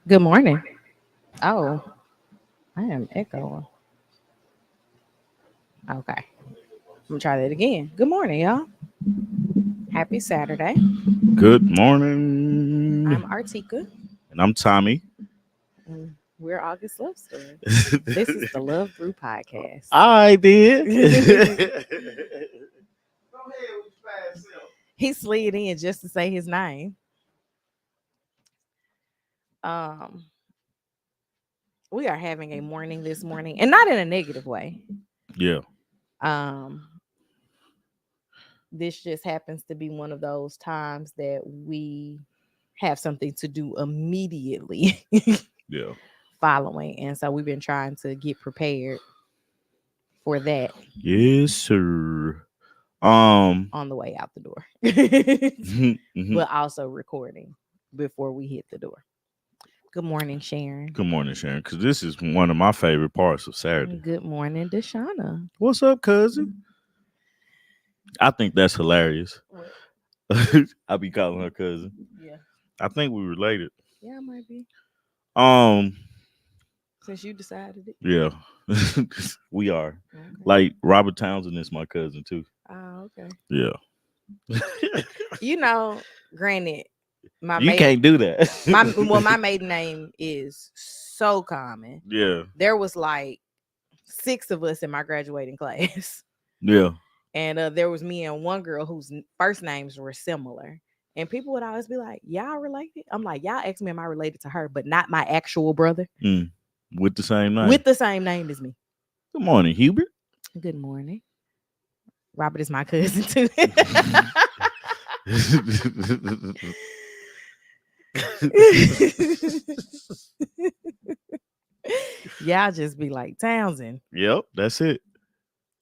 Good morning. Oh, I am echoing. Okay. I'm gonna try that again. Good morning, y'all. Happy Saturday. Good morning. I'm Artika. And I'm Tommy. And we're August Love Story. This is the Love Brew podcast. I did. He slid in just to say his name. Um, we are having a morning this morning, and not in a negative way. Yeah. Um, this just happens to be one of those times that we have something to do immediately Yeah. following. And so we've been trying to get prepared for that Yes, sir. Um. on the way out the door, mhm. but also recording before we hit the door. Good morning, Sharon. Good morning, Sharon. Because this is one of my favorite parts of Saturday. Good morning, Deshauna. What's up, cousin? I think that's hilarious. What? I be calling her cousin. Yeah. I think we related. Yeah, it might be. Um. Since you decided it. Yeah. We are. Okay. Like Robert Townsend is my cousin too. Oh, okay. Yeah. You know, granted, my You maiden can't do that. my maiden name is so common. Yeah. There was like 6 of us in my graduating class. Yeah. And there was me and one girl whose first names were similar. And people would always be like, y'all related? I'm like, y'all ask me, am I related to her, but not my actual brother Mm. With the same name. with the same name as me. Good morning, Hubert. Good morning. Robert is my cousin too. Y'all just be like Townsend. Yep, that's it.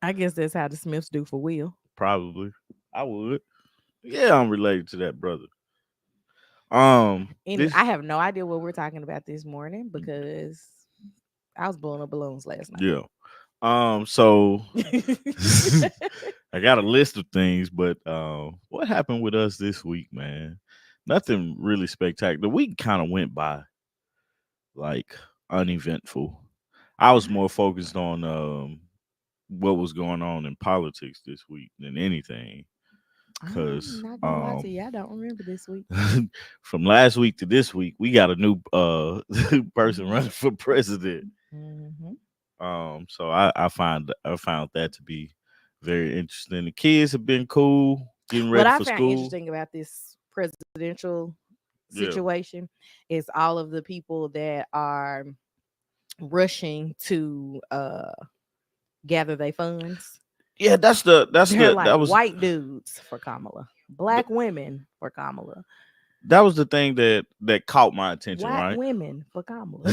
I guess that's how the Smiths do for Will. Probably. I would. Yeah, I'm related to that brother. Anyway, This I have no idea what we're talking about this morning because I was blowing up balloons last night. yeah. So I got a list of things, but what happened with us this week, man? Nothing really spectacular. The week kind of went by like uneventful. I was more focused on what was going on in politics this week than anything. I'm Because not gonna lie to you, I don't remember this week. from last week to this week, we got a new person running for president. Mm-hmm. So I found that to be very interesting. The kids have been cool, getting What ready I for found school. interesting about this presidential Yeah, situation is all of the people that are rushing to gather their funds. yeah. They're like That was white dudes for Kamala, the, black women for Kamala, that was the thing that caught my attention, white right? women for Kamala.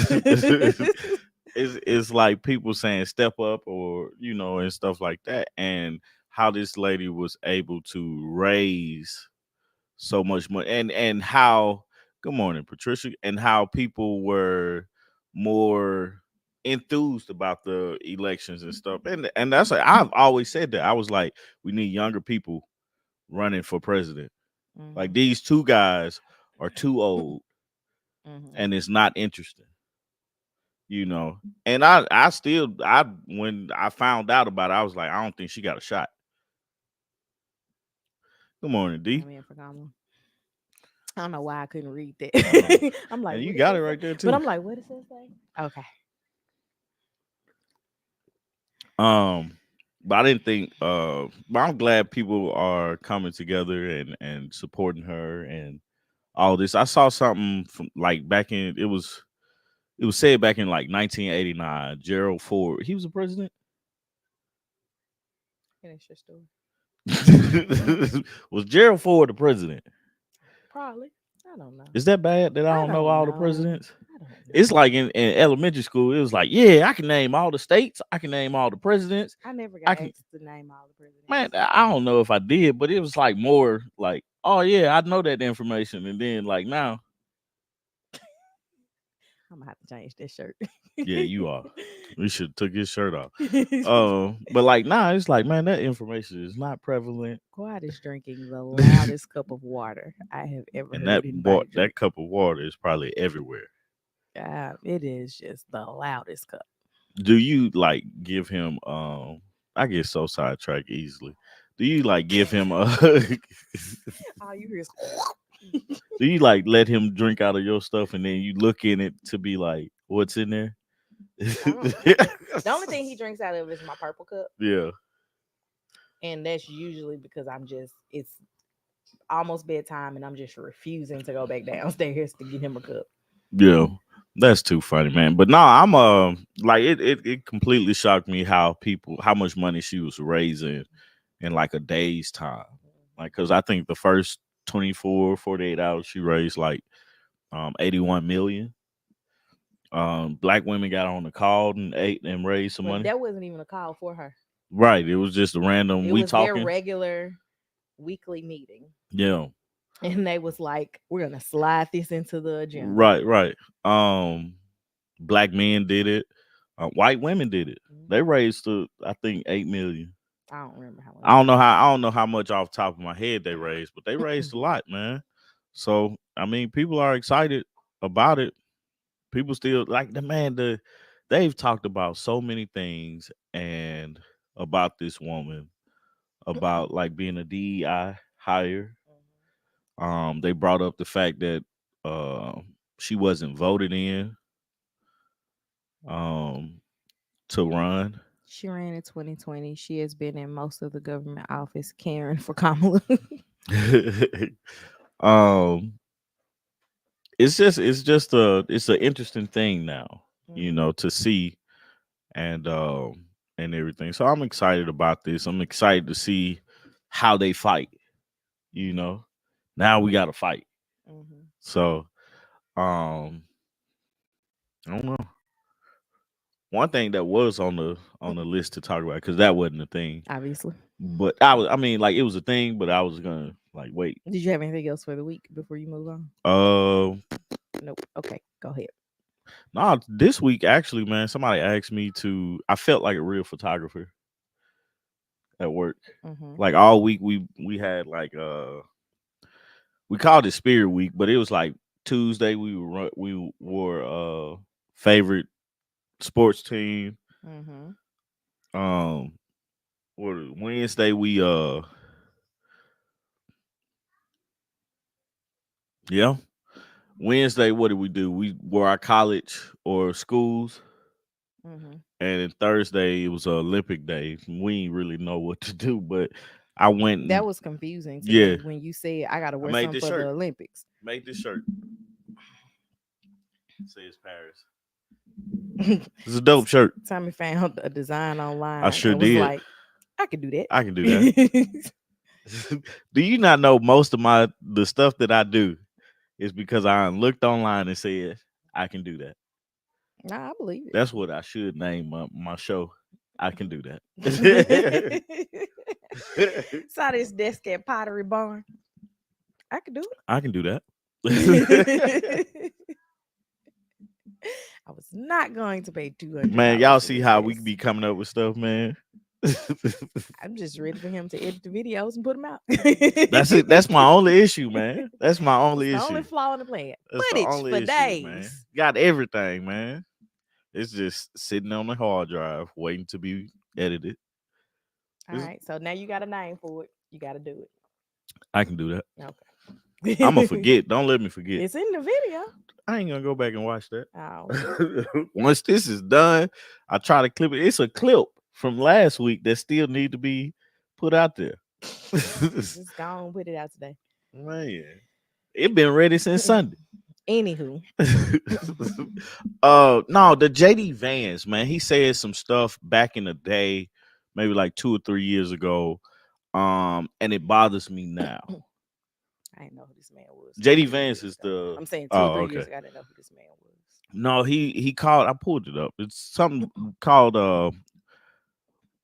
It's like people saying step up or and stuff like that, and how this lady was able to raise so much money, and how good morning Patricia, and how people were more enthused about the elections and stuff, and that's like I've always said that. I was like, we need younger people running for president. Like Hmm. these two guys are too old Hmm. and it's not interesting, and I when I found out about it, I was like, I don't think she got a shot. Good morning, D. Amen for Kamala. I don't know why I couldn't read uh, that. I'm like, and you what does got it that say? right there But too. I'm like, what does that say? Okay. um but I didn't think but I'm glad people are coming together and supporting her and all this. I saw something from like back in it was said back in like 1989, Gerald Ford, he was the president. Finish your story. Was Gerald Ford the president? Probably. I don't know. Is that bad that I I don't know don't all the know. presidents? I don't It's know. like in elementary school, it was like, yeah, I can name all the states, I can name all the presidents, I never I got can. asked to name all the presidents. Man, I don't know if I did, but it was like more like, oh yeah, I know that information, and then like now, I'm gonna have to change this shirt. yeah, you are. We should have took his shirt off. But like now, it's like, man, that information is not prevalent, Quiet is drinking the loudest cup of water I have ever and heard anybody that drink. cup of water is probably everywhere. It is just the loudest cup. Do you like give him? I get so sidetracked easily. Do you like give him a? All you hear is Do you like let him drink out of your stuff and then you look in it to be like, what's in there? I don't. The only thing he drinks out of is my purple cup, Yeah, and that's usually because it's almost bedtime, and I'm just refusing to go back downstairs to get him a cup. yeah. That's too funny, man. But no, I'm like it completely shocked me how much money she was raising in like a day's time. Like, cause I think the first 24, 48 hours she raised like 81 million. Black women got on the call and ate and raised some But money. that wasn't even a call for her. Right. It was just a random It we was their talking. regular weekly meeting. Yeah. And they was like, we're gonna slide this into the agenda. Right, right. Um Black men did it. White women did it. They Mhm. raised to I think 8 million. I don't remember how much. I don't know how much off the top of my head they raised, but they raised a lot, man. So I mean, people are excited about it. People still like they've talked about so many things and about this woman, about like being a DEI hire. They brought up the fact that uh she wasn't voted in um to run. She ran in 2020. She has been in most of the government office caring for Kamala. um it's an interesting thing now, Mhm. to see and and everything. So I'm excited about this. I'm excited to see how they fight, you know. Now we gotta fight. Mhm. So um I don't know. One thing that was on the list to talk about, because that wasn't a thing. Obviously. But I mean, like it was a thing, but I was gonna like wait. Did you have anything else for the week before you move on? Uh Nope. Okay, go ahead. no, this week actually, man, somebody asked me to I felt like a real photographer at work. Mhm. Like all week we had like we called it Spirit Week, but it was like Tuesday we wore favorite sports team. Mhm. Um Wednesday we yeah. Wednesday what did we do? We wore our college or schools. Mhm. And then Thursday it was Olympic Day. We didn't really know what to do, but I went That and was confusing to yeah, me when you said I got to I wear made something this for the shirt. Olympics. Made this shirt. Says Paris. It's a dope shirt. Tommy found a design I online sure and was did. like, I could do that. I can do that. Do you not know most of the stuff that I do is because I looked online and said I can do that. Nah, I believe That's what I should name my show. I can do that. it. Saw this desk at Pottery Barn. I could do I can do that. it. I was not going to pay Man, y'all $200 for see this how we desk. be coming up with stuff, man. I'm just ready for him to edit the videos and put them out. That's it. That's my only issue, man. That's my It's only the only issue. flaw in the plan. That's the Footage only for issue, man. days. Got everything, man. It's just sitting on the hard drive waiting to be edited. All It's- right, so now you got a name for it. You got to do I can do that. it. I'm gonna Okay. forget. Don't let me forget. It's in the video. I ain't gonna go back and watch that. Oh, well. Once this is done, I try to clip it. It's a clip from last week that still need to be put out there. Just go on, put it out today. Man, it been ready since Sunday. Anywho, No, the JD Vance, man, he said some stuff back in the day, maybe like 2 or 3 years ago. And it bothers me now. I didn't know who this man was two or JD three Vance years is ago. the I'm saying two or oh, three okay. years ago. I didn't know who this man was. No, he called I pulled it up. It's something called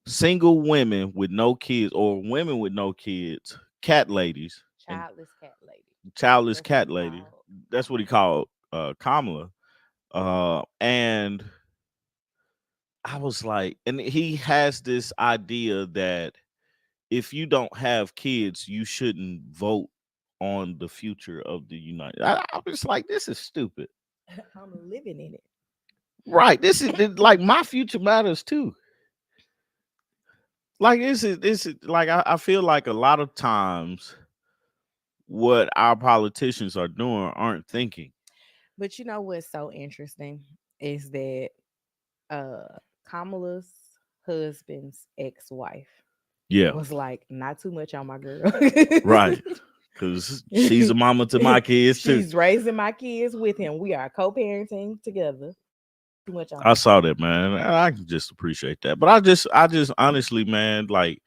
single women with no kids or women with no kids, cat ladies, and Childless cat lady. childless That's what cat he lady. called That's what he Kamala. called Kamala. And I was like, and he has this idea that if you don't have kids, you shouldn't vote on the future of the United. I was like, this is stupid. I'm living in it. Right. Like my future matters too. Like this is like I feel like a lot of times what our politicians are doing aren't thinking. But you know what's so interesting is that uh Kamala's husband's ex-wife Yeah. was like, not too much on my girl. Right. Cause she's a mama to my kids too. She's raising my kids with him. We are co-parenting together. Too much on I my saw girl. that, man. I can just appreciate that. But I just honestly, man, like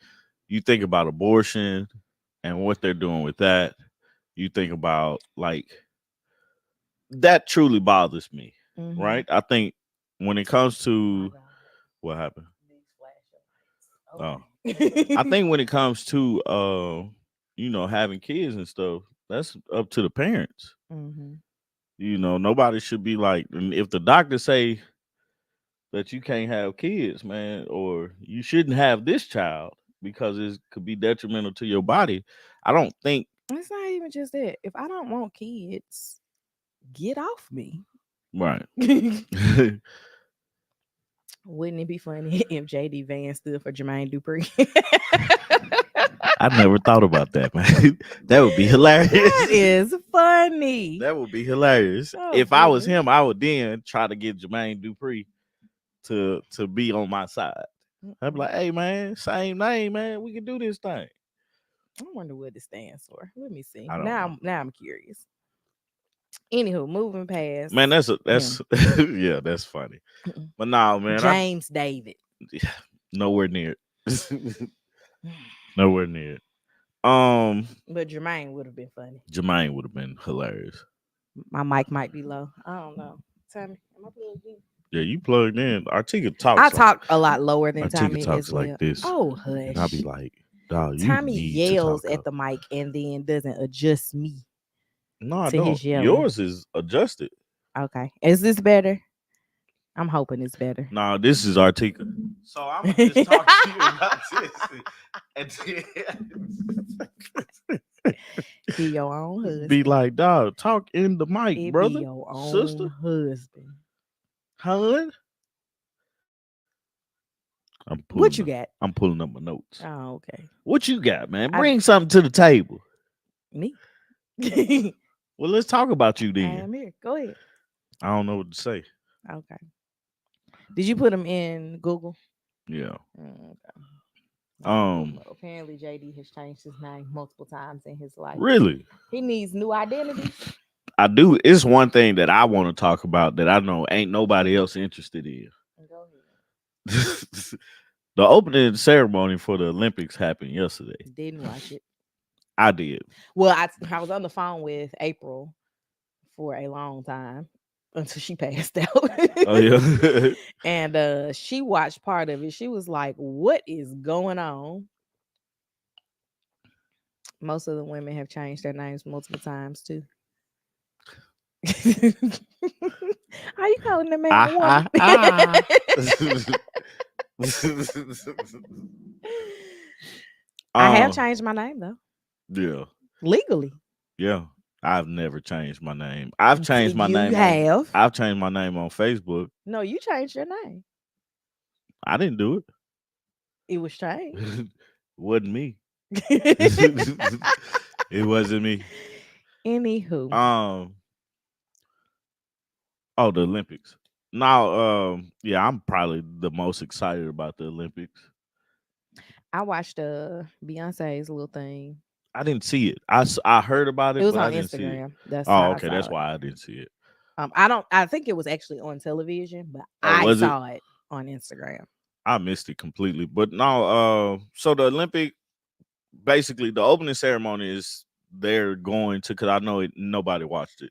you think about abortion and what they're doing with that. You think about like that truly bothers me, Mm-hmm. right? I think when it comes Oh my to God. what happened, These oh, flashing lights. I Okay. think when it comes to having kids and stuff, that's up to the parents. Mm-hmm. Nobody should be like, and if the doctor say that you can't have kids, man, or you shouldn't have this child because it could be detrimental to your body. I don't think It's not even just that. If I don't want kids, get off me. right. Wouldn't it be funny if JD Van stood for Jermaine Dupri? I never thought about that, man. That would be That hilarious. is funny. That would be hilarious. Oh If I was goodness. him, I would then try to get Jermaine Dupri to be on my side. I'd be Mm-mm. like, hey man, same name, man. We can do this thing. I wonder what it stands for. Let me see. I don't Now, know. I'm curious. Anywho, moving past Man, that's him. yeah, that's funny. But nah, man, I James David. nowhere near it. Nowhere near it. Um, But Jermaine would have been funny. Jermaine would have been hilarious. My mic might be low. I don't know. Tommy, am I plugged in? Yeah, you plugged in. Artika I talks like talk a lot lower than Artika Tommy talks as like well. this, Oh, and I'll be hush. like, dog, you Tommy need to yells talk at up. the mic and then doesn't adjust me No, I to don't. his yelling. Yours is adjusted. Okay. Is this better? I'm hoping it's better. No, this is Artika. So I'm gonna just talk to you about this, Be your own and be husband. like, dog, talk in the mic, It be brother, your own sister, husband. hun. What you got? I'm pulling up my notes. Oh, okay. What you got, man? I Bring something to the table. me. I Well, let's talk about you then. am here. Go ahead. I don't know what to say. Okay. Did you put him in Google? Yeah. Okay. Let me pull him Um. up. Apparently, JD has changed his name multiple times in his life. Really, He needs new identity. I do. It's one thing that I want to talk about that I know ain't nobody else interested in. Go ahead. The opening ceremony for the Olympics happened yesterday. Didn't watch it. I did. Well, I was on the phone with April for a long time until she passed out. Oh yeah. And she watched part of it. She was like, "What is going on?" Most of the women have changed their names multiple times too. Are you calling the man a woman? Ah ah I have ah. changed my name though, Yeah. legally. Yeah. I've never changed my name. I've changed my You name on. have. I've changed my name on Facebook. No, you changed your name. I didn't do It was changed. it. Wasn't me. It wasn't me. Anywho, Um. Oh, the Olympics. Now, yeah, I'm probably the most excited about the Olympics. I watched Beyonce's little thing. I didn't see it. I heard about It it, was but I on didn't see it. Instagram. That's Oh, how I okay, that's saw it. why I didn't see it. I don't. I think it was actually on television, but Oh, I was it? saw it on Instagram. I missed it completely. But no, so the Olympic, basically the opening ceremony is they're going to, because I know nobody watched it.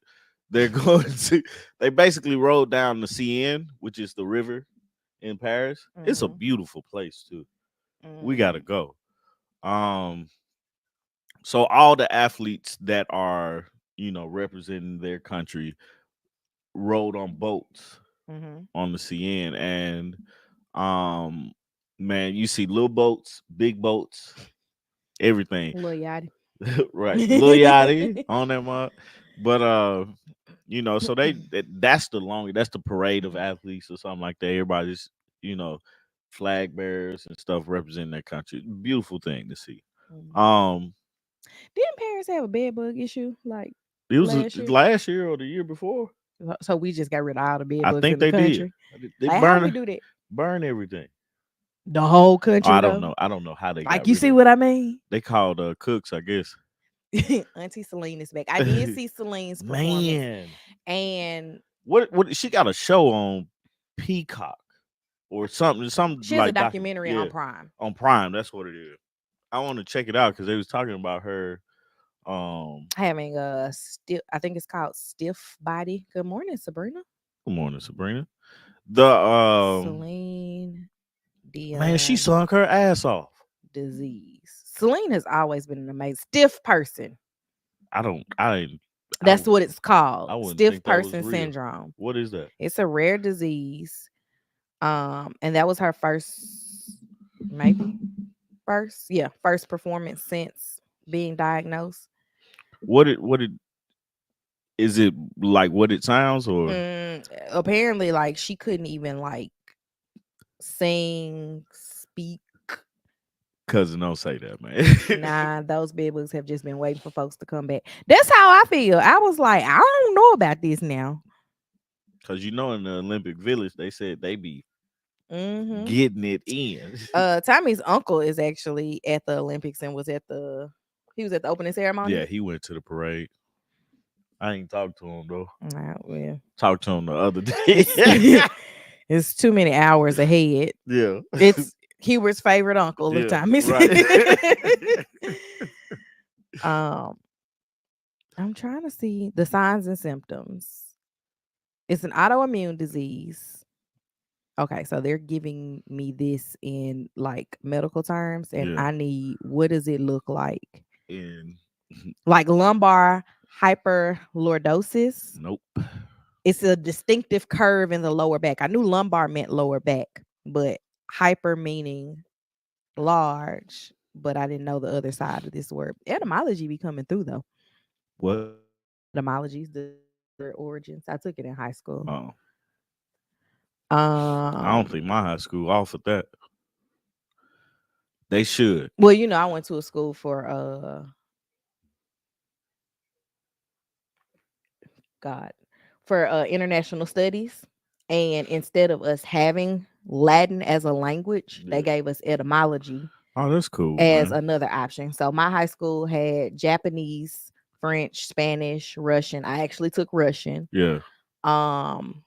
They're going to. They basically rode down the Seine, which is the river in Paris. It's a Hmm. beautiful place too. We Hmm. gotta go. Um, so all the athletes that are representing their country rode on boats Hmm. on the Seine, and um, man, you see little boats, big boats, everything. Lil Yachty. Right, Lil Yachty on that mark, but You know, so that's the that's the parade of athletes or something like that. Everybody's, you know, flag bearers and stuff representing their country. Beautiful thing to see. Mhm. Um, Didn't Paris have a bed bug issue like it was last year? last year or the year before. So we just got rid of all the bed I bugs think in the they did. country. They Like, how we do that? burn everything. The whole Oh, I country don't though. know. I don't know how they got Like, you rid see of it. what I mean? They called cooks, I guess. Auntie Celine is back. I did see Celine's performance, Man, and what she got a show on Peacock or something she has a like documentary yeah, on Prime on Prime. That's what it is. I want to check it out because they was talking about her. having a stiff. I think it's called stiff body. Good morning, Sabrina. Good morning, Sabrina. The Celine man, she Dion sunk her ass off. disease. Celine has always been an amazing stiff person. I don't. I That's what it's I called. wouldn't Stiff think that was person real. syndrome. What is that? It's a rare disease. And that was her first, maybe first performance since being diagnosed. What it is it like? What it sounds or Apparently, like she couldn't even like sing, speak. cousin? Don't say that, man. Nah, those bed bugs have just been waiting for folks to come back. That's how I feel. I was like, I don't know about this now. Because you know, in the Olympic Village, they said they be Mm-hmm. getting it in. Tommy's uncle is actually at the Olympics and he was at the opening Yeah, ceremony. he went to the parade. I ain't talked to him though. Nah, well, Talked to him the other day. it's it's too many hours ahead. Yeah, It's Hubert's favorite uncle of yeah, Tommy's. right. um, I'm trying to see the signs and symptoms. It's an autoimmune disease. Okay, so they're giving me this in like medical terms, and Yeah, I need what does it look like? and Like lumbar hyperlordosis. nope. It's a distinctive curve in the lower back. I knew lumbar meant lower back, but hyper meaning large, but I didn't know the other side of this word. Etymology be coming through though. What? Etymologies, the origins. I took it in high school. Oh, I don't Um, think my high school offered that. They should. well, I went to a school for God, for international studies. And instead of us having Latin as a language, they Yeah. gave us etymology Oh, that's cool, as man. another option. So my high school had Japanese, French, Spanish, Russian. I actually took Russian. Yeah. Um,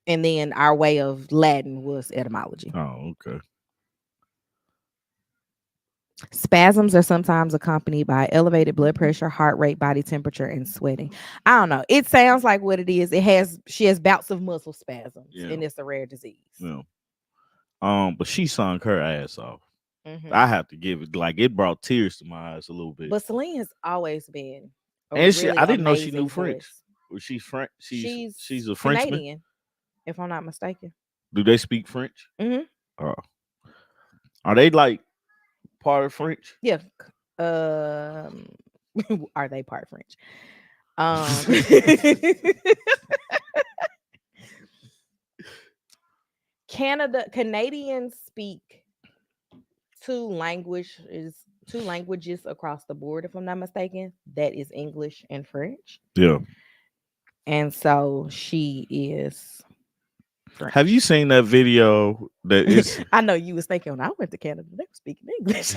and then our way of Latin was etymology. Oh, okay. Spasms are sometimes accompanied by elevated blood pressure, heart rate, body temperature, and sweating. I don't know. It sounds like what it is. She has bouts of muscle spasms, Yeah. and it's a rare disease. Yeah. But she sung her ass off. Mm-hmm. I have to give it like it brought tears to my eyes a little bit. But Celine has always been a And really I didn't know she knew amazing French. voice. Well, she's French. She's She's a Frenchman. Canadian, if I'm not mistaken. Do they speak French? Mm-hmm. Uh, are they like part of French? Yeah. Um, are they part French? Um, Canadians speak two languages across the board, if I'm not mistaken. That is English and French. Yeah. And so she is French. Have you seen that video that is I know you was thinking when I went to Canada, they were speaking English.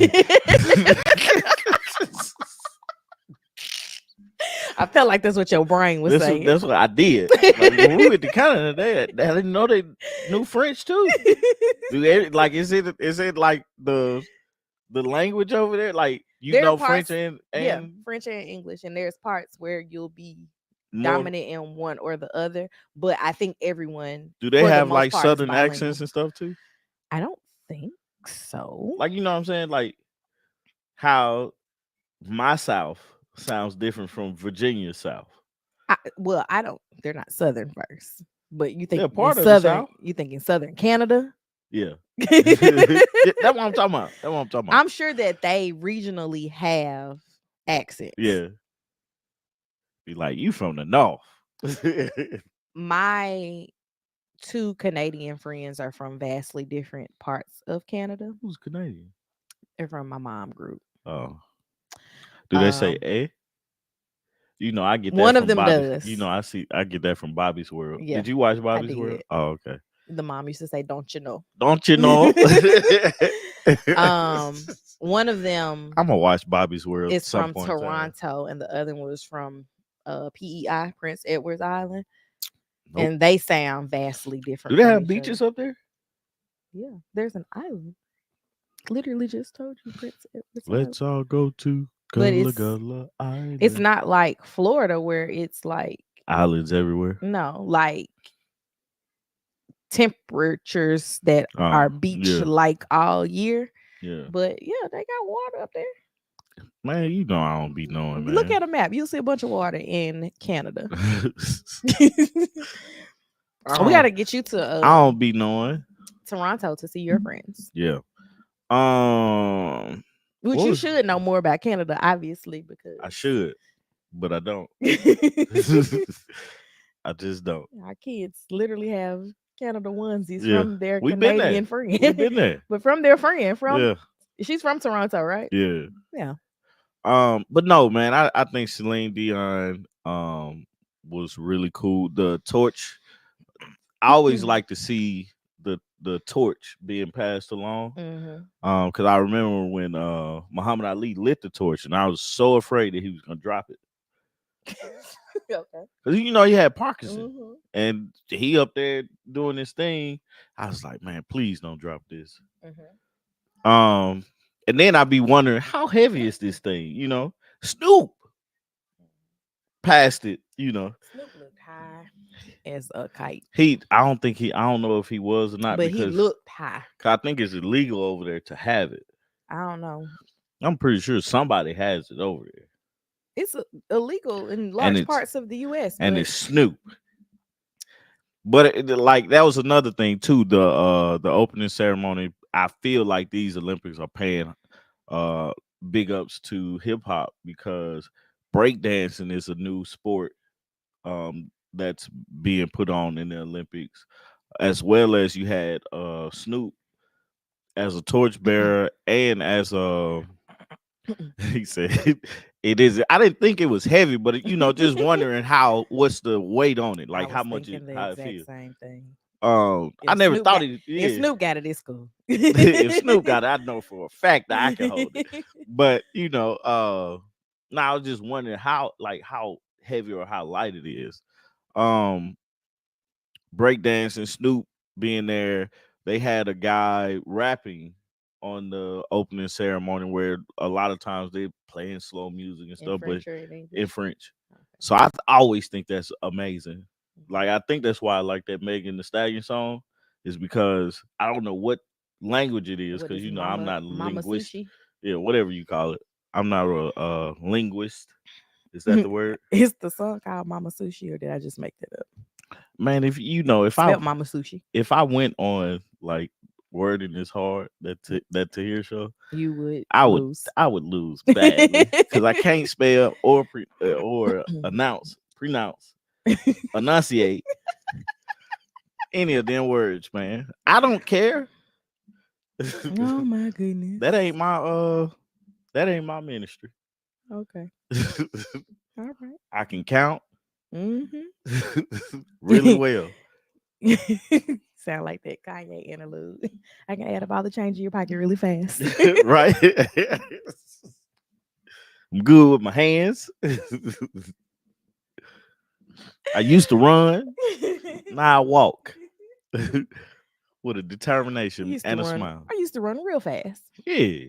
I felt like that's what your brain was saying. that's what I did. Like, when we went to Canada, they didn't know they knew French too. Do they, like is it like the language over there? Like There are French parts, and yeah, French and English, and there's parts where you'll be more. dominant in one or the other. But I think everyone, Do they for the have most like part, is southern bilingual. accents and stuff too? I don't think so. Like you know what I'm saying? Like how my South sounds different from Virginia South. I don't. They're not Southern first, but you think They're part of the Southern. South. You think in Southern Canada? Yeah. That's what I'm talking about. That's what I'm talking about. I'm sure that they regionally have accents. Yeah. Be like, you from the North. My 2 Canadian friends are from vastly different parts of Canada. Who's Canadian? They're from my mom group. Oh, do they say Um, eh? I get that one of from them Bobby. does. I get that from Bobby's World. Yeah, Did you watch I Bobby's World? did. Oh, okay. The mom used to say, "Don't you know?" Don't you know? um, one of them I'm gonna watch Bobby's World is some from point in time. Toronto, and the other one was from PEI, Prince Edward's Island, Nope. and they sound vastly Do different they from have each other. beaches up there? Yeah, there's an island. Literally just told you Prince Edward's Island, Let's all go to but Gullah Gullah it's Island. not like Florida where it's like Islands everywhere. no, like temperatures that Oh, are beach yeah, like all year. yeah. But yeah, they got water up there. Man, I don't be knowing, Look man. at a map. You'll see a bunch of water in Canada. I We don't got to get you to I don't be knowing. Toronto to see your friends. Yeah. Um Which what you was should know more about Canada, obviously, I because should, but I don't. I just don't. our kids literally have Canada onesies Yeah. from their We been there. Canadian friend, We been there. but from their friend from Yeah. she's from Toronto, right? Yeah. Yeah. But no, man, I think Celine Dion was really cool. The torch, I always like to see the torch being passed along. Hmm. Because I remember when Muhammad Ali lit the torch, and I was so afraid that he was gonna drop it. Okay. Because he had Parkinson, Hmm. and he up there doing this thing. I was like, man, please don't drop this. Hmm. Um, and then I'd be wondering how heavy is this thing? Snoop passed it. Snoop looked high as a kite, I don't know if he was or not but he because looked high. I think it's illegal over there to have it. I don't know. I'm pretty sure somebody has it over there, It's illegal in and large parts of the U.S., and but it's Snoop. But like that was another thing too. The opening ceremony. I feel like these Olympics are paying uh big ups to hip hop because breakdancing is a new sport that's being put on in the Olympics, as well as you had Snoop as a torchbearer and as a he said it is. I didn't think it was heavy, but just wondering what's the weight on it, I like was thinking the how it exact feels. same thing. I never thought it. If Yeah, Snoop got it, it's cool. if Snoop got it, I know for a fact that I can hold it. But now I was just wondering how heavy or how light it is. Um, Breakdance and Snoop being there, they had a guy rapping on the opening ceremony where a lot of times they playing slow music and In stuff, but French or in in English? French. Okay. So I always think that's amazing. Mhm. Like I think that's why I like that Megan the Stallion song is because I don't know what language it is What because is I'm Mama not a Mama linguist. Sushi? Yeah, whatever you call it. I'm not a linguist. Is that the word? Is the song called Mama Sushi, or did I just make that up? Man, Spelled Mama Sushi. if I went on like wording is hard that Tahir show, You would I would lose. I would lose badly because I can't spell or pronounce, enunciate any of them words, man. I don't care. Oh my goodness. that ain't my that ain't my ministry. Okay. All right. I can count Mm-hmm. really well. Sound like that Kanye interlude. I can add up all the change in your pocket really fast. Right? I'm good with my hands. I used to run. Now I walk with a determination and a smile. I used to run real fast. Yeah.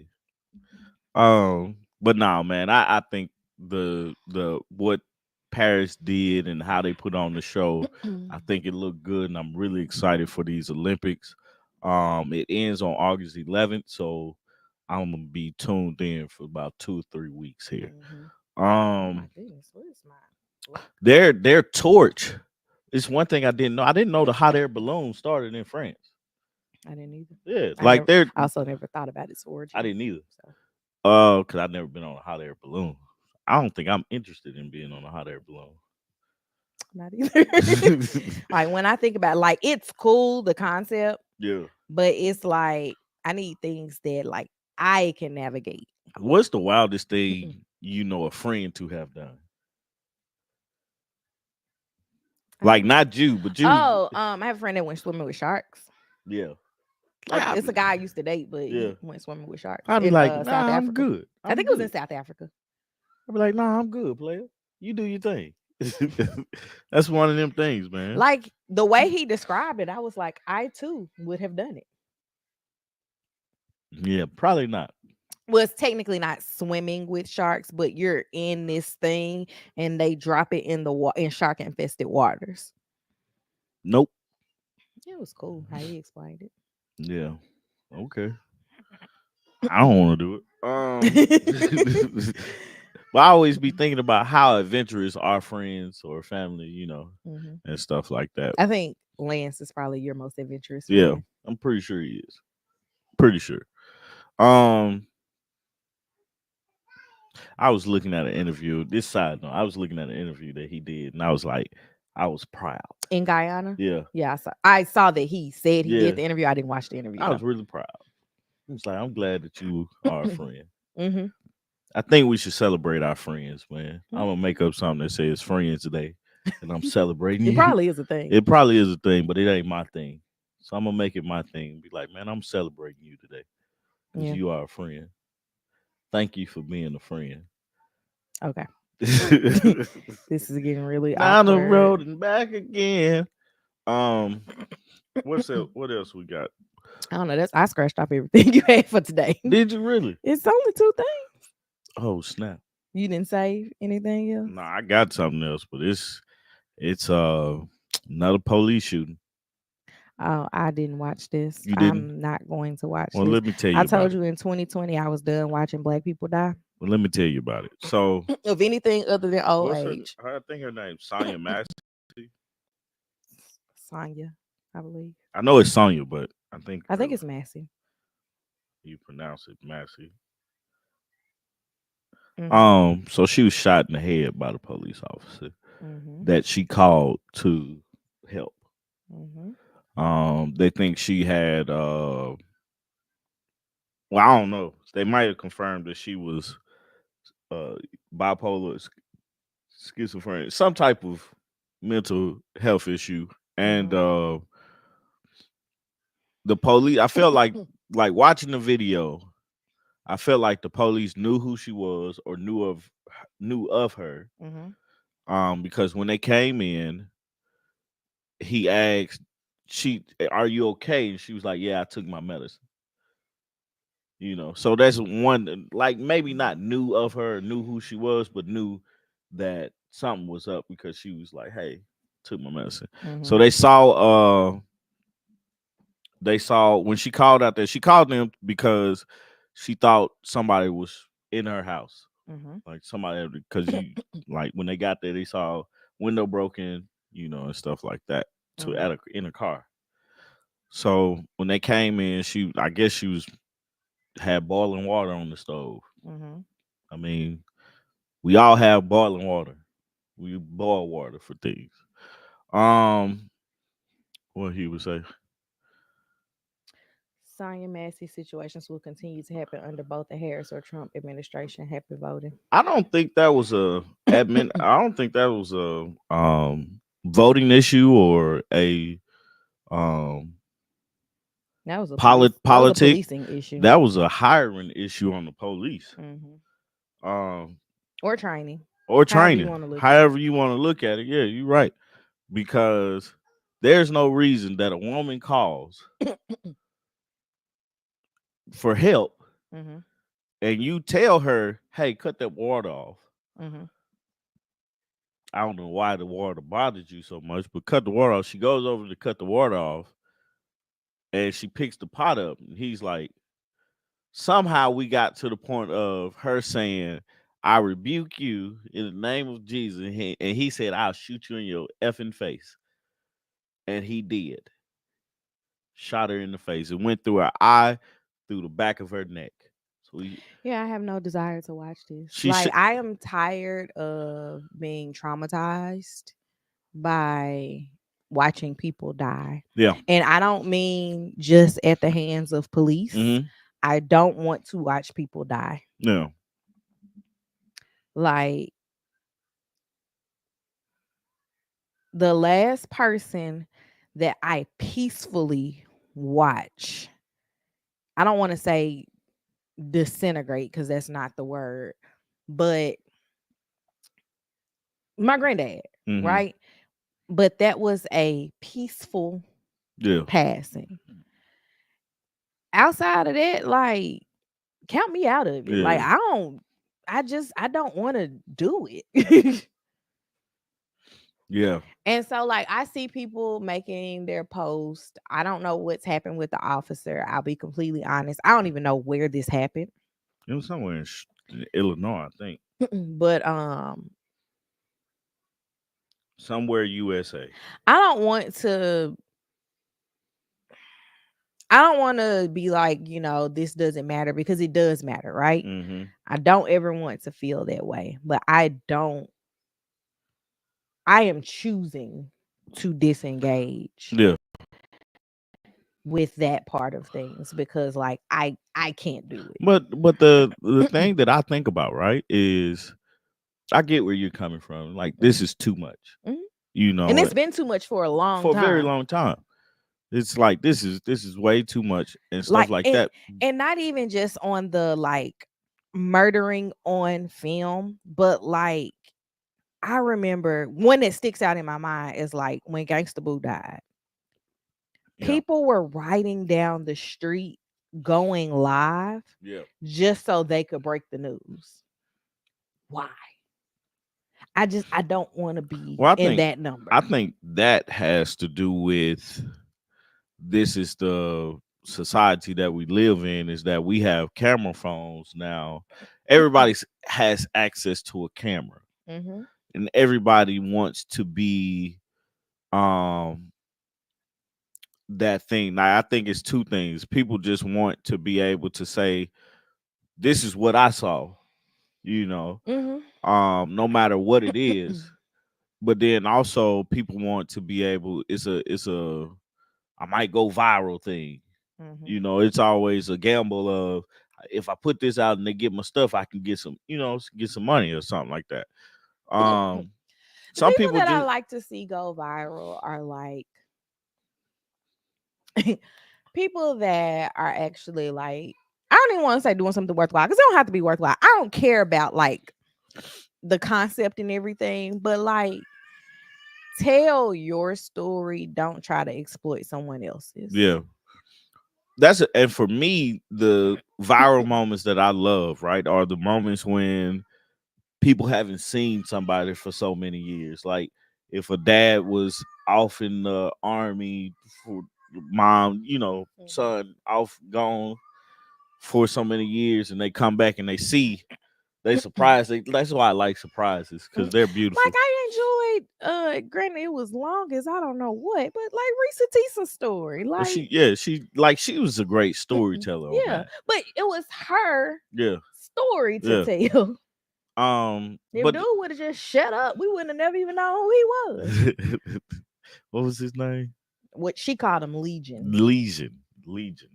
But no, man, I think the what Paris did and how they put on the show, I think it looked good, and I'm really excited for these Olympics. It ends on August 11th, so I'm gonna be tuned in for about 2 or 3 weeks here. Hmm. Oh my Um, goodness, what is my lap? their torch. It's one thing I didn't know. I didn't know the hot air balloon started in France. I didn't either. Yeah, I like never they're. I also never thought about its I origin. didn't either. So Because I've never been on a hot air balloon. I don't think I'm interested in being on a hot air balloon. Not either. Like when I think about like it's cool the concept, Yeah. but it's like I need things that like I can navigate. What's the wildest thing you know a friend to have done? I Like don't. not you, but you. I have a friend that went swimming with sharks. Yeah. Like I it's be, a guy I used to date, but yeah. he went swimming with sharks I'd be in like, South nah, I'm Africa. good. I I'm think it was in good. South Africa. I'd be like, nah, I'm good, player. You do your thing. That's one of them things, man. Like the way he described it, I was like, I too would have done it. Yeah, probably not. Well, it's technically not swimming with sharks, but you're in this thing and they drop it in the in shark infested waters. Nope. It was cool how he explained Yeah. Okay. I don't want to do it. it. But I always be thinking about how adventurous our friends or family, hmm and stuff like that. I think Lance is probably your most adventurous Yeah, friend. I'm pretty sure he is. Pretty sure. Um, I was looking at an interview. This side note, I was looking at an interview that he did, and I was like, I was proud. In Guyana? Yeah, Yeah, I saw that he said he yeah, did the interview. I didn't watch the interview I though. was really proud. I was like, I'm glad that you are a friend. hmm I think we should celebrate our friends, man. I'm gonna make up something that says Friends Day, and I'm celebrating It you. probably is a thing. It probably is a thing, but it ain't my thing. So I'm gonna make it my thing. Be like, man, I'm celebrating you today because Yeah. you are a friend. Thank you for being a friend. Okay. This is getting really Down the awkward. road and back again. Um, what's else? What else we got? I don't know. That's I scratched off everything you had for today. Did you really? It's only two things. Oh snap! You didn't save anything else? Nah, I got something else, but it's another police shooting. Oh, I didn't watch this. You didn't? I'm not going to watch Well, this. let me tell I you about told it. you in 2020 I was done watching black people die. Well, let me tell you about it. So, Of anything other than old what's her? age. I think her name's Sonya Massey. Sonya, I believe. I know it's Sonya, but I think I think it's Massey. you pronounce it Massey. Mm-hmm. So she was shot in the head by the police officer Mm-hmm. that she called to help. Mm-hmm. They think she had well, I don't know. They might have confirmed that she was uh bipolar, schizophrenic, some type of mental health issue. And Mm-hmm. the police, I felt like watching the video, I felt like the police knew who she was or knew of her. Mm-hmm. Because when they came in, he asked, "She, are you okay?" And she was like, "Yeah, I took my medicine." So that's one, like maybe not knew of her, knew who she was, but knew that something was up because she was like, "Hey, took my medicine." Mm-hmm. So they saw when she called out there, she called them because she thought somebody was in her house, Mm-hmm. like somebody, because you like when they got there, they saw window broken, and stuff like that to Mm-hmm. in a car. So when they came in, I guess she was had boiling water on the stove. Mm-hmm. I mean, we all have boiling water. We boil water for things. Um, what he would say? Sonya Massey situations will continue to happen under both the Harris or Trump administration. Happy voting. I don't think that was a admin. I don't think that was a voting issue or a um That was a police. That was a politic. policing issue. That was a hiring issue on the police. Mm-hmm. Um, Or training, or however you training, want to look at it. however you want to look at it. Yeah, you're right. Because there's no reason that a woman calls for help Mm-hmm. and you tell her, "Hey, cut that water off." Mm-hmm. I don't know why the water bothers you so much, but cut the water off. She goes over to cut the water off and she picks the pot up. And he's like, somehow we got to the point of her saying, "I rebuke you in the name of Jesus." And he said, "I'll shoot you in your effing face." And he did. Shot her in the face. It went through her eye, through the back of her neck. So Yeah, I have no desire to watch this. she Like, should. I am tired of being traumatized by watching people die. Yeah. And I don't mean just at the hands of police. Mm-hmm. I don't want to watch people die. Yeah. Like the last person that I peacefully watch, I don't want to say disintegrate because that's not the word, but my granddad, Mm-hmm. right? But that was a peaceful Yeah. passing. Outside of that, like, count me out of it. Like, Yeah. I don't want to do it. Yeah. And so, like, I see people making their post. I don't know what's happened with the officer. I'll be completely honest. I don't even know where this happened. It was somewhere in Illinois, I think. But Somewhere USA. I don't want to I don't want to be like, this doesn't matter because it does matter, right? Mm-hmm. I don't ever want to feel that way, but I am choosing to disengage Yeah. with that part of things because like I can't do But the it. thing that I think about, right, is I get where you're coming from. Like this Mhm, is too much. mhm. You And know, it's been too much for a long for a very time. long time. It's like this is way too much and stuff Like like that. and not even just on the like murdering on film, but like I remember one that sticks out in my mind is like when Gangsta Boo died. Yeah. People were riding down the street going live Yeah. just so they could break the news. Why? I don't want to be Well, in that number. I think that has to do with this is the society that we live in, is that we have camera phones now. Everybody has access to a camera, Mhm. and everybody wants to be um that thing. Now, I think it's two things. People just want to be able to say, "This is what I saw," you know, Mhm. no matter what it is. But then also, people want to be able. It's a I might go viral thing. Mhm. You know, it's always a gamble of if I put this out and they get my stuff, I can get some, get some money or something like that. Um, The some people people that I just like to see go viral are like people that are actually like I don't even want to say doing something worthwhile because it don't have to be worthwhile. I don't care about like the concept and everything, but like tell your story. Don't try to exploit someone else's. yeah. And for me, the viral moments that I love, right, are the moments when people haven't seen somebody for so many years. Like if a dad was off in the army, for mom, Mhm. son off gone for so many years, and they come back and they surprise. That's why I like surprises Mm, because they're like beautiful. I enjoyed granted it was long as I don't know what, but like Risa Teesa's story. Well, Like she was a great storyteller on yeah. that. But it was her Yeah, story to yeah. tell. If But dude would have just shut up, we wouldn't have never even known who he was. what was his name? What she called him Legion. Legion.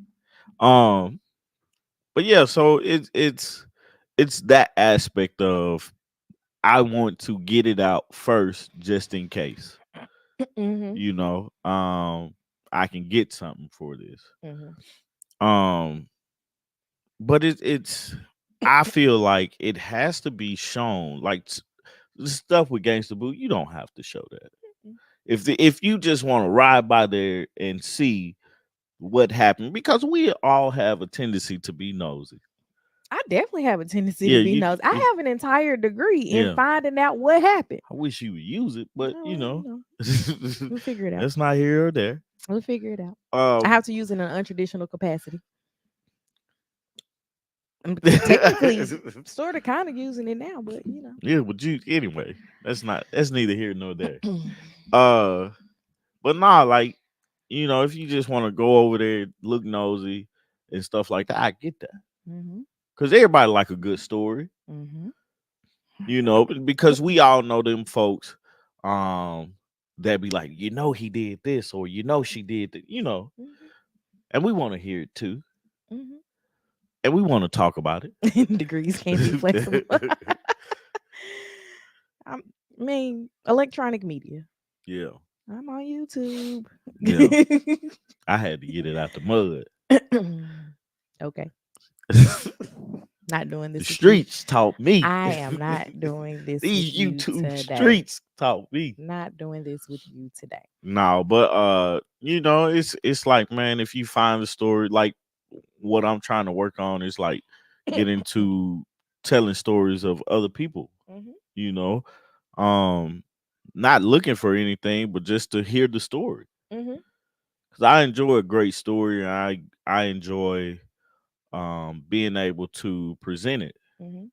Um, but yeah, so it's that aspect of I want to get it out first just in case. Hmm. You know, I can get something for this. Hmm. Um, but it's I feel like it has to be shown. Like the stuff with Gangsta Boo, you don't have to show that. If you just want to ride by there and see what happened, because we all have a tendency to be nosy. I definitely have a tendency to Yeah, be nosy. I have an entire degree in yeah. finding out what happened. I wish you would use it, but Oh, well, we'll figure it out. that's not here or there. We'll figure it out. I Um, have to use it in an untraditional capacity. I'm technically sort of kind of using it now, but yeah, but you anyway. That's neither here nor there. Uh, but nah, like if you just want to go over there, look nosy and stuff like that, I get that Hmm. because everybody like a good story, Hmm. because we all know them folks. Um, that be like, you know, he did this, or you know, she did that, you know, Mhm, and we want to hear it too, mhm. and we want to talk about Degrees can't be flexible. it. I mean, electronic media. Yeah, I'm on YouTube. yeah. I had to get it out the mud. Okay, The not doing this with you. streets taught me. I am not doing this with These you YouTube today. streets taught me. Not doing this with you today. No, but you know, it's like, man, if you find the story, like what I'm trying to work on is like get into telling stories of other people, Mhm, you know. Um Not looking for anything, but just to hear the story. mhm, Cuz I enjoy a great story, and I enjoy being able to present it, mhm,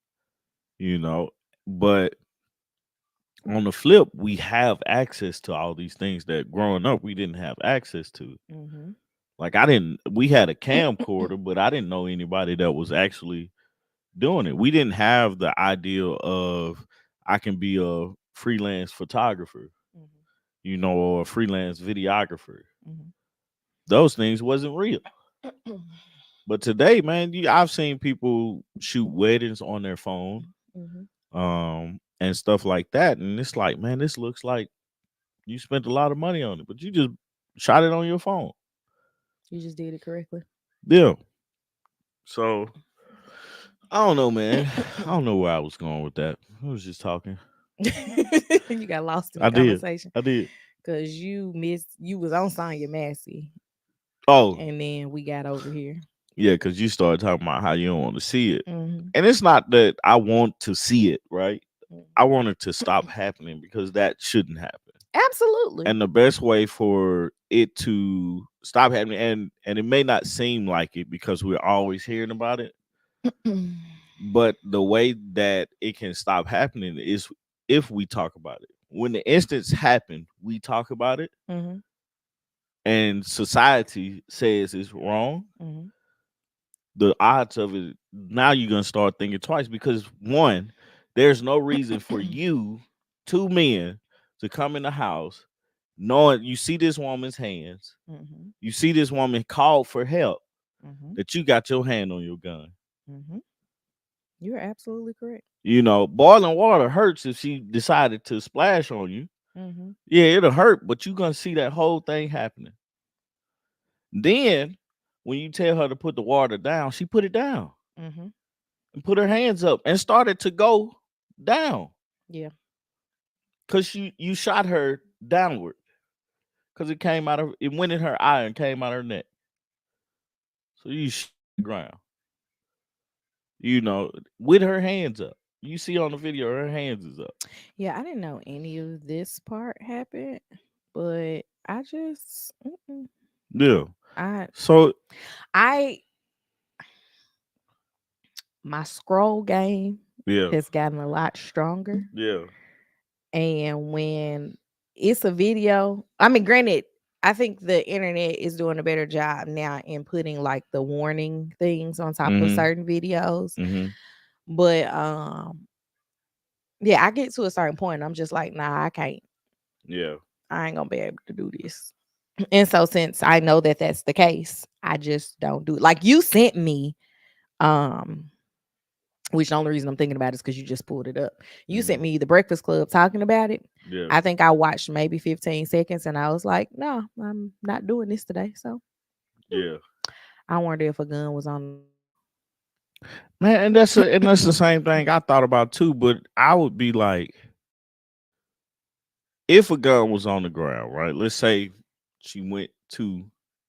you know. But on the flip, we have access to all these things that growing up we didn't have access to. mhm. Like I didn't we had a camcorder, but I didn't know anybody that was actually doing it. We didn't have the idea of I can be a freelance photographer, Mhm, you know, or a freelance videographer. mhm. Those things wasn't real. But today, man, I've seen people shoot weddings on their phone, Mhm. and stuff like that, and it's like, man, this looks like you spent a lot of money on it, but you just shot it on your phone. You just did it correctly. Yeah. So I don't know, man. I don't know where I was going with that. I was just talking. You got lost in the I did. conversation I did. because you was on Sonya Massey, Oh, and then we got over here. yeah, because you started talking about how you don't want to see it. Mhm, And it's not that I want to see it, right? I mhm. want it to stop happening because that shouldn't happen. Absolutely. And the best way for it to stop happening, and it may not seem like it because we're always hearing about it, but the way that it can stop happening is if we talk about it. When the instance happened, we talk about it, Mhm, and society says it's wrong. mhm, The odds of it, now you're gonna start thinking twice, because one, there's no reason for you, two men, to come in the house knowing you see this woman's hands, mhm, you see this woman call for help, mhm, that you got your hand on your gun. mhm. You're absolutely correct. You know, boiling water hurts if she decided to splash on you. Mhm, Yeah, it'll hurt, but you're gonna see that whole thing happening. Then when you tell her to put the water down, she put it down mhm. and put her hands up and started to go down Yeah. because you shot her downward because it went in her eye and came out her neck. So you shot the ground, you know, with her hands up. You see on the video, her hands is up. Yeah, I didn't know any of this part happened, but I just Yeah. I So I my scroll game yeah, has gotten a lot stronger. yeah. And when it's a video, I mean, granted, I think the internet is doing a better job now in putting like the warning things on top of Mm-hmm. certain videos. Mm-hmm. But yeah, I get to a certain point, I'm just like, nah, I can't. Yeah. I ain't gonna be able to do this. And so since I know that that's the case, I just don't do it. Like you sent me, um, which the only reason I'm thinking about it is because you just pulled it up. You Mm-hmm. sent me the Breakfast Club talking about it. Yeah. I think I watched maybe 15 seconds and I was like, no, I'm not doing this today. So Yeah. I wonder if a gun was on the ground. Man, and that's the same thing I thought about too, but I would be like, if a gun was on the ground, right? Let's say she went to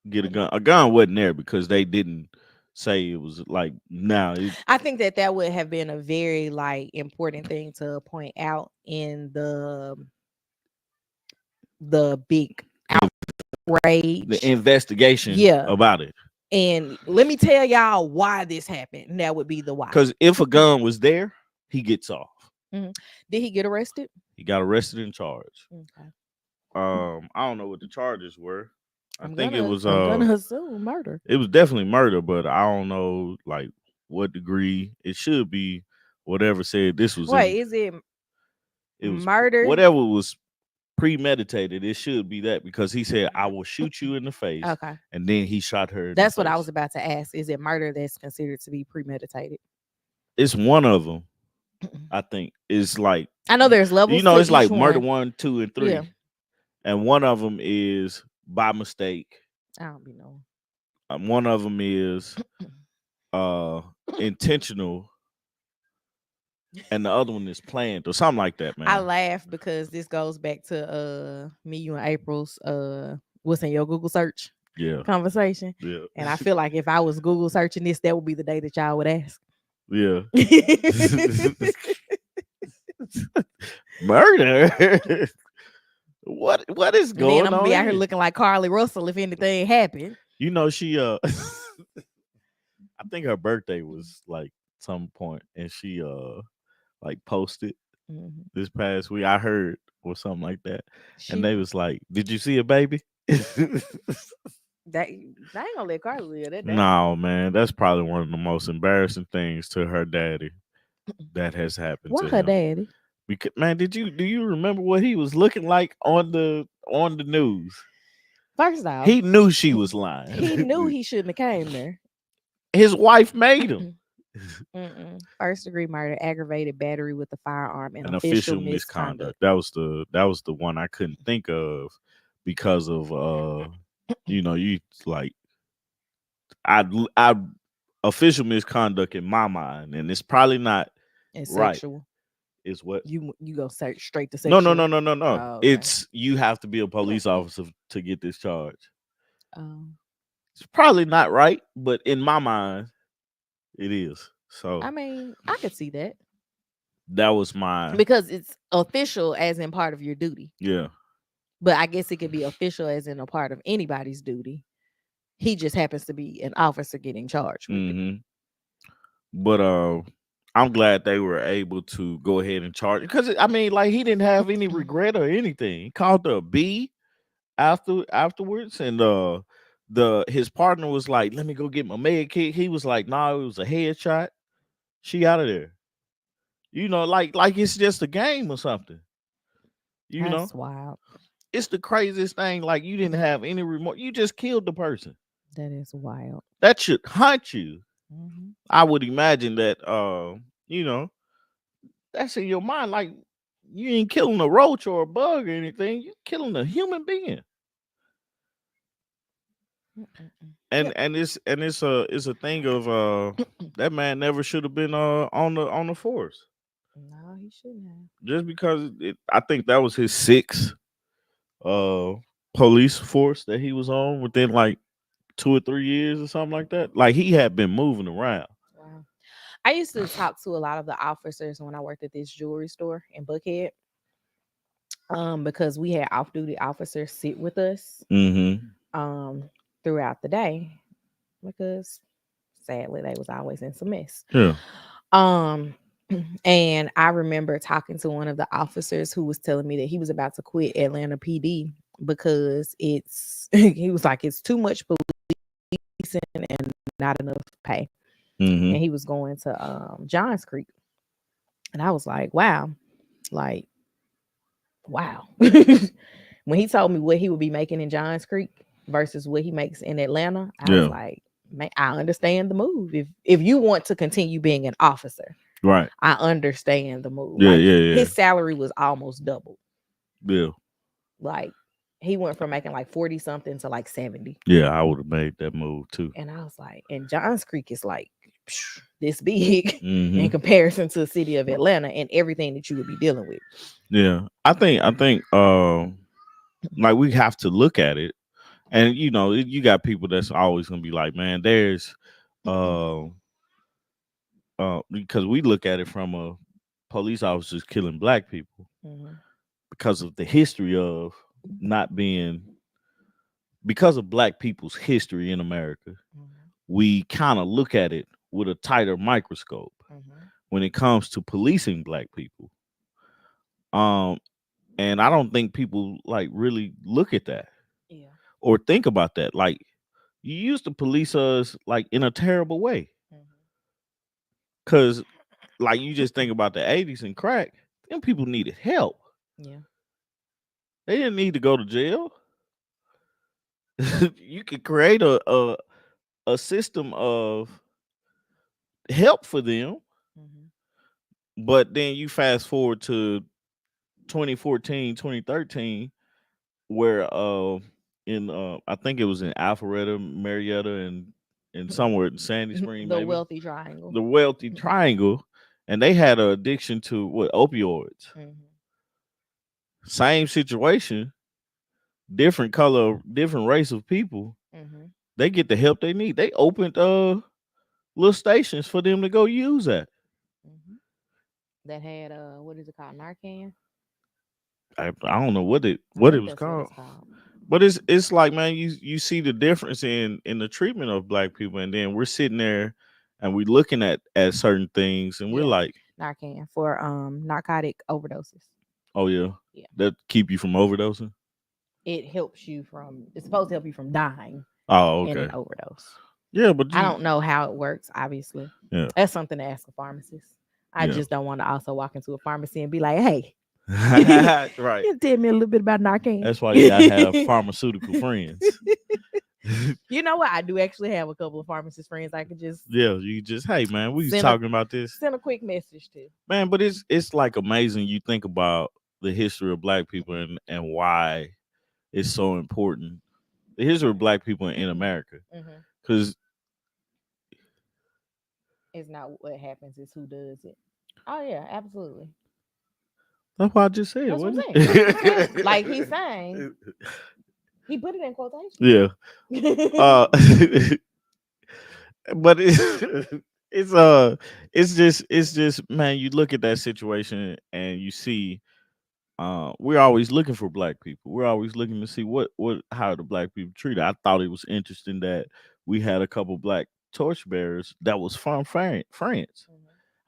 get a gun. A gun wasn't there because they didn't say it was like now it I think that that would have been a very like important thing to point out in the big the outrage. investigation Yeah. about it. And let me tell y'all why this happened. And that would be the why. Because if a gun was there, he gets off. Mhm. Did he get arrested? He got arrested and charged. Okay. I don't know what the charges were. I I'm think it gonna was I'm gonna assume murder. it was definitely murder, but I don't know like what degree. It should be whatever said this was in. Wait, is it It was murder? whatever was premeditated. It should be that because he said, "I will shoot you in the face," Okay. and then he shot her in the That's what I was face. about to ask. Is it murder that's considered to be premeditated? It's one of them. I think it's like I know there's levels to it's each like murder one. 1, 2, and Yeah. 3, and one of them is by mistake. I don't be knowing. One of them is uh intentional, and the other one is planned or something like that, I man. laugh because this goes back to me, you, and April's what's in your Google search Yeah, conversation. yeah, And I feel like if I was Google searching this, that would be the day that y'all would ask. yeah. Murder. What is And then going I'm gonna on be out here here? looking like Carly Russell if anything happened. She I think her birthday was like some point, and she like posted Mhm. this past week. I heard or something like that, and She they was like, "Did you see a baby?" that I ain't gonna let Carly live that down. No, man, that's probably one of the most embarrassing things to her daddy that has happened Why to her him. daddy? Because man, do you remember what he was looking like on the news? First off, He knew she was lying. he knew he shouldn't have came there. His wife made him. First degree murder, aggravated battery with a firearm, and An official official misconduct. misconduct. That was the one I couldn't think of because of you like I official misconduct in my mind, and it's probably not And right. sexual. It's what? You go search straight to No, no, sexual. no, no, no, no. Oh, okay. It's you have to be a police officer to get this charge. Um, It's probably not right, but in my mind, it is. So I mean, I could see that that was my because it's official as in part of your duty. yeah. But I guess it could be official as in a part of anybody's duty. He just happens to be an officer getting charged with it. Hmm. But I'm glad they were able to go ahead and charge because I mean, like he didn't have any regret or anything. He called her a B afterwards, and the his partner was like, "Let me go get my med kit." He was like, "Nah, it was a headshot. She out of there." Like it's just a game or something. You know, That's wild. it's the craziest thing. Like you didn't have any remorse. You just killed the person. That is wild. That should haunt you. Hmm. I would imagine that. You know, that's in your mind. Like you ain't killing a roach or a bug or anything. You're killing a human being. Yep. It's a thing of that man never should have been on the force No, he shouldn't have. just because I think that was his sixth uh police force that he was on within like 2 or 3 years or something like that. Like he had been moving around. Wow. I used to talk to a lot of the officers when I worked at this jewelry store in Buckhead. Because we had off-duty officers sit with us Mm-hmm. um throughout the day because sadly they was always in some mess. Yeah. Um and I remember talking to one of the officers who was telling me that he was about to quit Atlanta PD because it's he was like it's too much policing and not enough pay. Mm-hmm. And he was going to Johns Creek. And I was like, wow. When he told me what he would be making in Johns Creek versus what he makes in Atlanta, I was Yeah. like, man, I understand the move. If you want to continue being an officer, Right. I understand the move. Yeah. Like Yeah. Yeah. his salary was almost doubled. Yeah. Like he went from making like 40 something to like 70. Yeah. I would have made that move too. And I was like, and Johns Creek is like this big in Mm-hmm. comparison to the city of Atlanta and everything that you would be dealing with. Yeah. I think like we have to look at it. And you got people that's always gonna be like, man, there's uh because we look at it from a police officers killing black people Mm-hmm. because of the history of not being because of black people's history in America. Mm-hmm. We kind of look at it with a tighter microscope Mm-hmm. when it comes to policing black people. Um, and I don't think people like really look at that Yeah. or think about that. Like you used to police us like in a terrible way. Mm-hmm. Cause like you just think about the 80s and crack, them people needed help. Yeah. They didn't need to go to jail. You could create a system of help for them, Mhm. but then you fast forward to 2014, 2013, where in I think it was in Alpharetta, Marietta, and somewhere in Sandy Spring, The maybe wealthy triangle. the wealthy triangle, and they had an addiction to what opioids. Mhm. Same situation, different color, different race of people. Mhm. They get the help they need. They opened little stations for them to go use at. Mhm. That had what is it called? Narcan. I don't know I what it think was that's what called. it's called. But it's like, man, you see the difference in the treatment of black people, and then we're sitting there and we're looking at certain things, and we're Yeah, like, Narcan for narcotic overdoses. oh yeah, Yeah, that keep you from overdosing. it helps you from. It's supposed to help you from dying Oh, in an okay, overdose. yeah, but I you, don't know how it works. Obviously, yeah, that's something to ask a pharmacist. I yeah, just don't want to also walk into a pharmacy and be like, "Hey, right. you tell me a little bit about Narcan." That's why you gotta have pharmaceutical friends. You know what? I do actually have a couple of pharmacist friends I could just Yeah, you just, hey man, we was send a talking about this, send a quick message to. man. But it's like amazing. You think about the history of black people and why it's so important. The history of black people in America, Mm-hmm. because It's not what happens; it's who does it. Oh yeah, absolutely. that's what I just said, That's what wasn't I'm saying. That's what I'm saying. Like he's it? saying, he put it in quotation. Yeah. Uh, but it's it's just man. You look at that situation and you see we're always looking for black people. We're always looking to see what how the black people treated. I thought it was interesting that we had a couple black torchbearers that was from France. Mhm.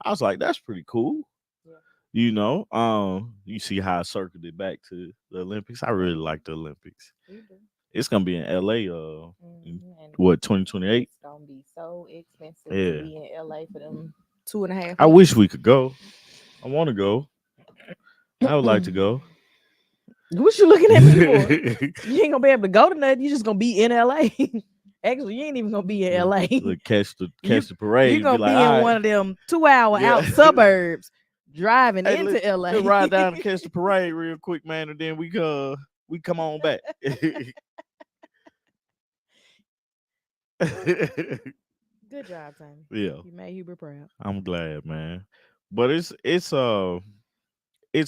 I was like, that's pretty cool. Yeah, You see how I circled it back to the Olympics. I yeah, really like the Olympics. you do. It's gonna be in LA in And what 2028. it's gonna be so expensive to Yeah. be in LA for them 2.5 I wish weeks. we could go. I wanna go. I would like to go. What you looking at me for? You ain't gonna be able to go to nothing. You just gonna be in LA. Actually, you ain't even gonna be in look, LA. look, catch the You catch the you parade and be gonna like, be in all one right. of them 2 hour Yeah. out suburbs driving Hey, look, into LA. just ride down and catch the parade real quick, man, and then we come on back. Good job, Tommy. Yeah, You made Hubert proud. I'm glad, man. But it's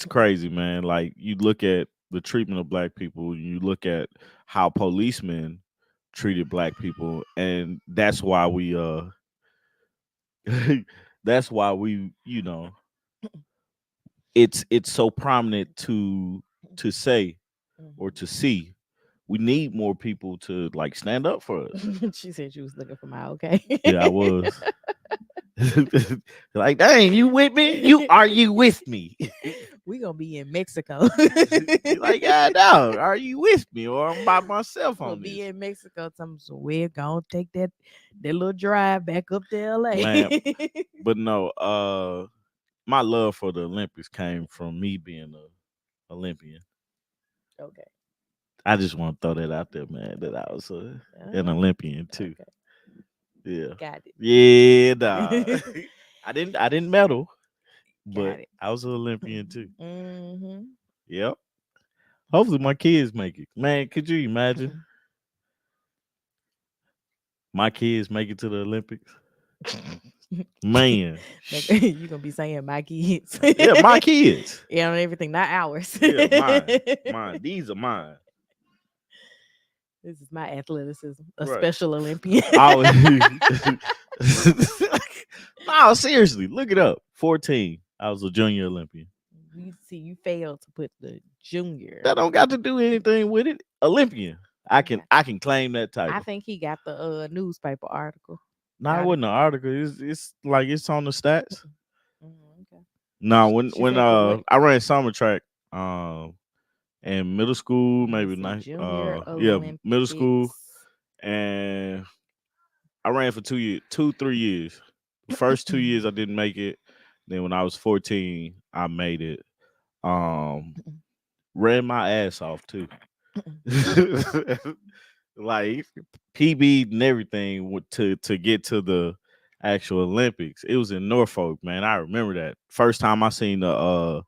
crazy, man. Like you look at the treatment of black people, you look at how policemen treated black people, and that's why we that's why we it's so prominent to say or to see. We need more people to like stand up for us. She said she was looking for my okay. Yeah, I was. Like, dang, you with me? You with me? We gonna be in Mexico. You're like, yeah, no, are you with me or I'm by myself We'll on be this? in Mexico. So we're gonna take that little drive back up to LA. Man, but no, my love for the Olympics came from me being a Olympian. Okay. I just want to throw that out there, man, that I Okay. was an Uh-huh. Olympian too. Okay. Yeah. Got Yeah, nah. it. I didn't medal, but Got it. I was an Olympian too. Mm-hmm. Yep. Hopefully my kids make it. Man, could you imagine my kids make it to the Olympics? Man. You gonna be saying my kids. Yeah, my kids. Yeah, on everything, not ours. Yeah, mine. This Mine. These are mine. is my athleticism, a Right. special Olympian. I was No, seriously, look it up. 14. I was a junior Olympian. You see, you failed to put the junior. That don't got to do anything with it. Olympian. I can Okay. I can claim that I title. think he got the newspaper article. No, it Got it. wasn't an article. It's like it's on the stats. Okay. No, when She said for what? I ran summer track in middle school, Let me maybe see. night Junior yeah, middle school, Olympics. and I ran for 2 years, 3 years. The first 2 years I didn't make it. Then when I was 14, I made it. Um ran my ass off too. Like PB and everything to get to the actual Olympics. It was in Norfolk, man. I remember that first time I seen a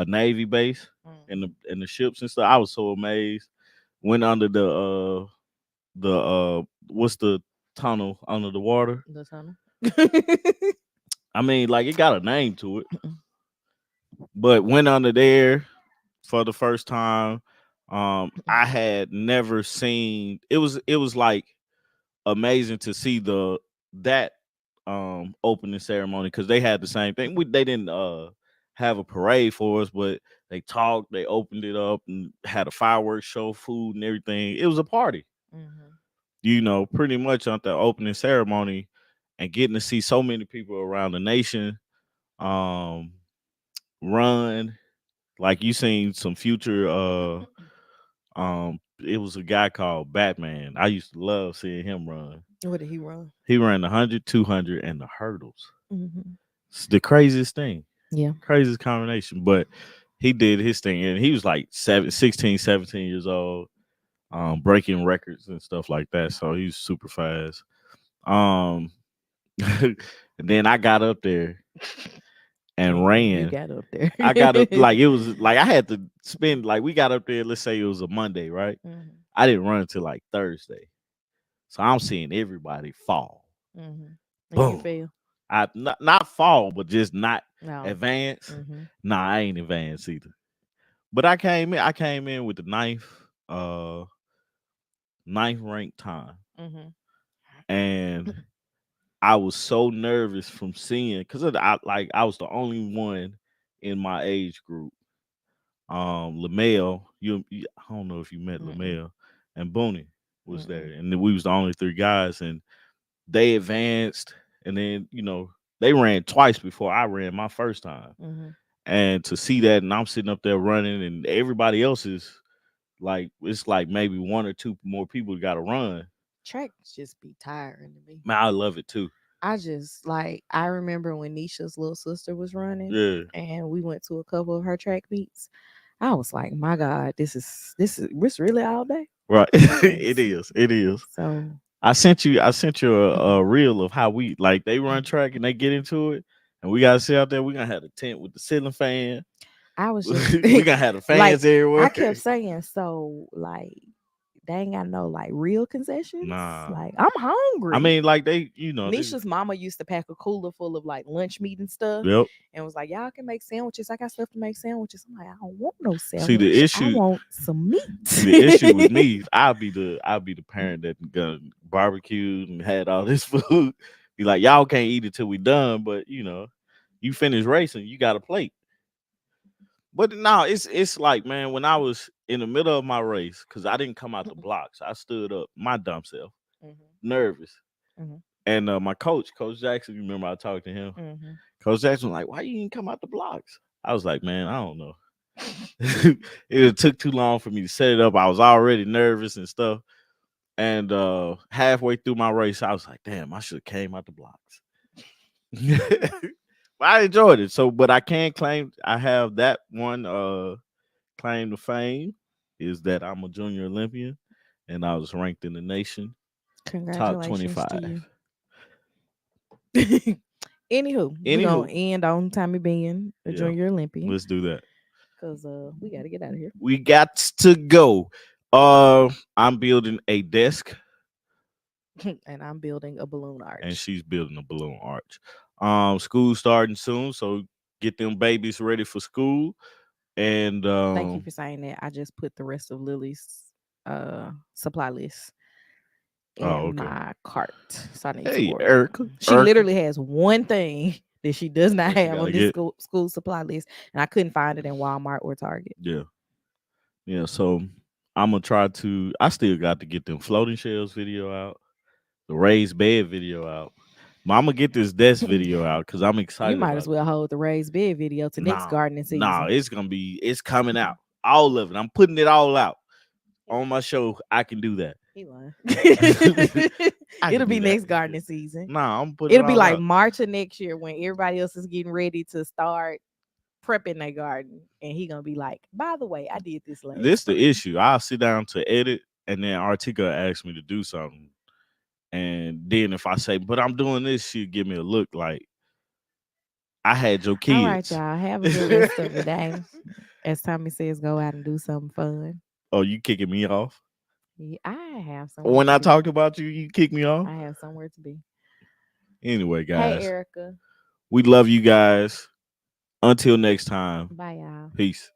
Navy base and Mhm. the ships and stuff. I was so amazed. Went under the what's the tunnel under the water? The tunnel. I mean, like it got a name to it, but went under there for the first time. I had never seen. It was like amazing to see the that opening ceremony because they had the same thing. They didn't have a parade for us, but they talked. They opened it up and had a fireworks show, food and everything. It was a party, Mhm. pretty much on the opening ceremony, and getting to see so many people around the nation um run. Like you seen some future it was a guy called Batman. I used to love seeing him run. What did he run? He ran the 100, 200, and the hurdles. Mhm. It's the craziest thing. Yeah. Craziest combination. But he did his thing and he was like 16, 17 years old, breaking records and stuff like that. So he's super fast. Um and then I got up there and And you ran. got up there. I got up like it was like I had to spend like we got up there, let's say it was a Monday, right? Mhm. I didn't run until like Thursday. So I'm seeing everybody fall. Mhm. And you Boom. fail. I not fall, but just not No. advance. Mhm. Nah, I ain't advanced either. But I came in with the ninth ranked time. Mhm. And I was so nervous from seeing because I was the only one in my age group. Lamel, I don't know if you met Mm-mm. Lamel, and Booney was there, Mm-mm. and then we was the only three guys, and they advanced, and then they ran twice before I ran my first time, Mhm. and to see that, and I'm sitting up there running, and everybody else is like, it's like maybe one or two more people got to run. Tracks just be tiring to me. Man, I love it too. I just like I remember when Nisha's little sister was running Yeah, and we went to a couple of her track meets. I was like, my God, this really all day. right. It Yes. is. It is. So I sent you a reel of how we like they run track and they get into it, and we gotta sit out there. We gonna have a tent with the ceiling fan. I was just We gonna have the like fans everywhere. I kept saying, so like they ain't got no like real concessions. Nah, Like I'm I hungry. mean like they. Nisha's mama used to pack a cooler full of like lunch meat and stuff Yep. and was like, y'all can make sandwiches. I got stuff to make sandwiches. I'm like, I don't want no See the sandwich. I issue. want some See the issue with meat. me. I'll be the parent that gonna barbecue and had all this food. Be like, y'all can't eat it till we done, but you finish racing, you got a plate. But no, it's like, man, when I was in the middle of my race, because I didn't come out the blocks, I stood up, my dumb self, Mhm, nervous. mhm, And my Coach Jackson, you remember I talked to him? mhm. Coach Jackson was like, why you didn't come out the blocks? I was like, man, I don't know. It took too long for me to set it up. I was already nervous and stuff. And halfway through my race, I was like, damn, I should have came out the blocks. But I enjoyed it. So, but I can claim I have that one claim to fame is that I'm a junior Olympian and I was ranked in the nation top Congratulations to 25. you. Anywho, we're gonna Anywho, end on Tommy being a yeah, junior Olympian let's do that. because we gotta get out of here. We got to go. I'm building a desk And I'm building a balloon and arch. she's building a balloon arch. School starting soon, so get them babies ready for school. And Thank you for saying that. I just put the rest of Lily's supply list oh, in okay. my cart. So I need to Hey, order it. Erica, She Erica, literally has one thing that she does not that you have on gotta this get. school supply list, and I couldn't find it in Walmart or Target. Yeah, yeah. So I'm gonna try to. I still got to get them floating shells video out, the raised bed video out. But I'm gonna get this desk video out because I'm You excited might as about it. well hold the raised bed video to next Nah, gardening nah, season. it's coming out. All of it. I'm putting it all out He on my lying. show. I can do that. He lying. I can It'll be do that. next gardening season. Nah, I'm putting it It'll be all like out. March of next year when everybody else is getting ready to start prep in their garden, and he gonna be like, "By the way, I did this last This the spring." issue. I'll sit down to edit, and then Artica asks me to do something, and then if I say, "But I'm doing this," she give me a look like I had your All right, kids. y'all. Have a good rest of the day. As Tommy says, go out and do something fun. Oh, you kicking me off? Yeah, I have somewhere When to I be. talk about you, you kick me off. I have somewhere to be. Anyway, Hey, guys, Erica. we love you guys. Until next time, Bye, y'all. peace.